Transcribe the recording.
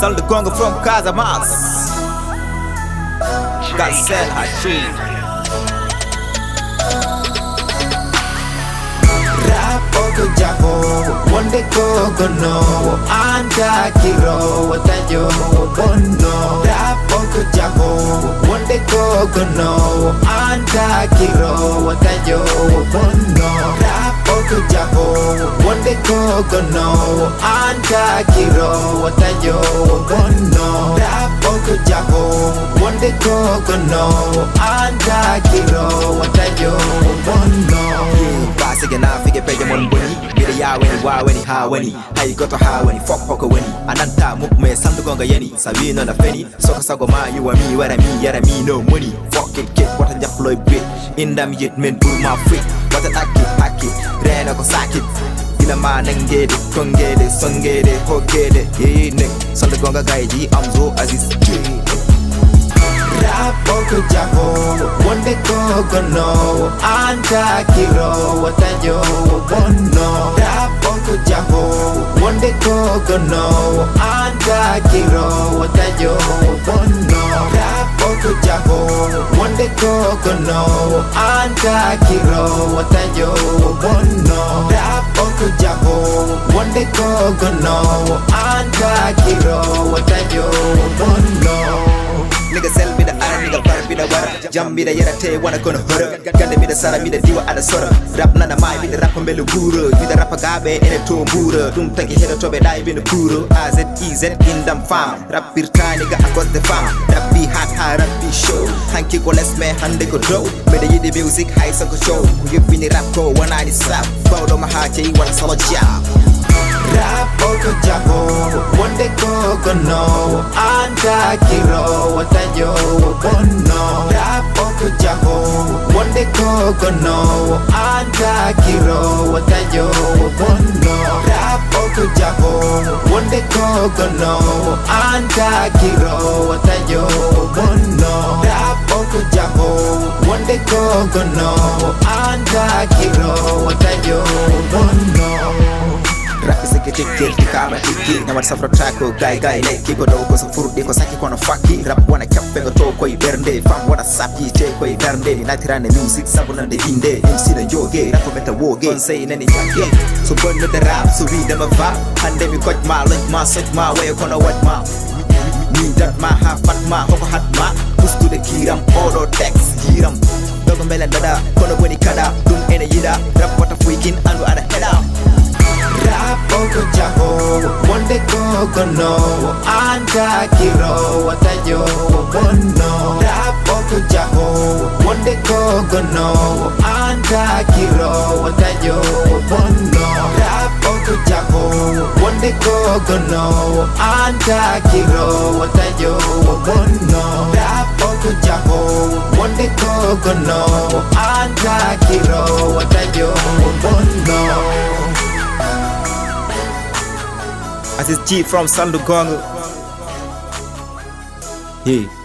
Saldugonga from Casamance. Gazelle Hashim. Rapo jago, wonde ko no, anda kiro watayo bono. Rapo jago, wonde ko no, anda kiro watayo bono. Rapo jago, wonde ko no, anda kiro watayo bono. Rapo jago, wonde ko no, anda kiro watayo bono. Basic and I figure pay mon boni. Get a ya when why when how when how you got to how when fuck poker when Ananta mukme Saldugonga yeni Sabino na feni Soka sago ma you and me where I mean yet I mean no money. Fuck it kid what a deploy bit in them yet men pull my feet. What a hack it Rena go sack it in a man and get it get it son get it ho get it yeah nick Saldugonga guy G I'm so as it's Rapo jago, wonde ko no, anda kiro watayo bono. Rapo jago, wonde ko no, anda kiro watayo bono. Rapo jago, wonde ko no, anda kiro watayo bono. Rapo jago, wonde ko no, anda kiro watayo bono. Nigga sell me the iron, nigga bar me the water. Jam me the yera te wanna gonna hurt. Ganda me the sara me the diwa ada sora. Rap nana mai me the rap mbele guru. Me the rap gabe ene to mbura. Dum tanki head to be live in the kuru. AZEZ in them farm. Rap birka nigga across the farm. Rap be hot high, rap be show. Hanky go less me hande go draw. Me the yidi music high so go show. You been the rap go one eye slap. Bow do my heart you wanna solo jam. Rapo jago, wonde ko no, anda kiro watayo bono. Rapo jago, wonde ko no, anda kiro watayo bono. Rapo jago, wonde ko no, anda kiro watayo bono. Rapo jago, wonde ko no, anda kiro watayo bono. Rap is a get the camera tiki. Now what's up for traco guy like Kiko do ko fruit de ko saki kono faki. Rap wanna cap pengo to ko ibernde. Fam wanna sapi te ko ibernde. Ni natirane music sabuna de inde. MC na joge rap meta woge. Don't say nani jage. So burn the rap so read them a vibe. Hande mi coach my like my set my way kono what my. Me that my half but my hoko hat my. Push to the kiram auto text kiram. Dogo mela dada kono weni kada. Dum ene yida. Rap what a freaking anu ada head out. Rapo jago, wonde ko no, anda kiro watayo bono. Rapo jago, wonde ko no, anda kiro watayo bono. Rapo jago, wonde ko no, anda kiro watayo bono. Rapo jago, wonde ko no, anda kiro watayo bono. As it's G from Saldugonga. Yeah.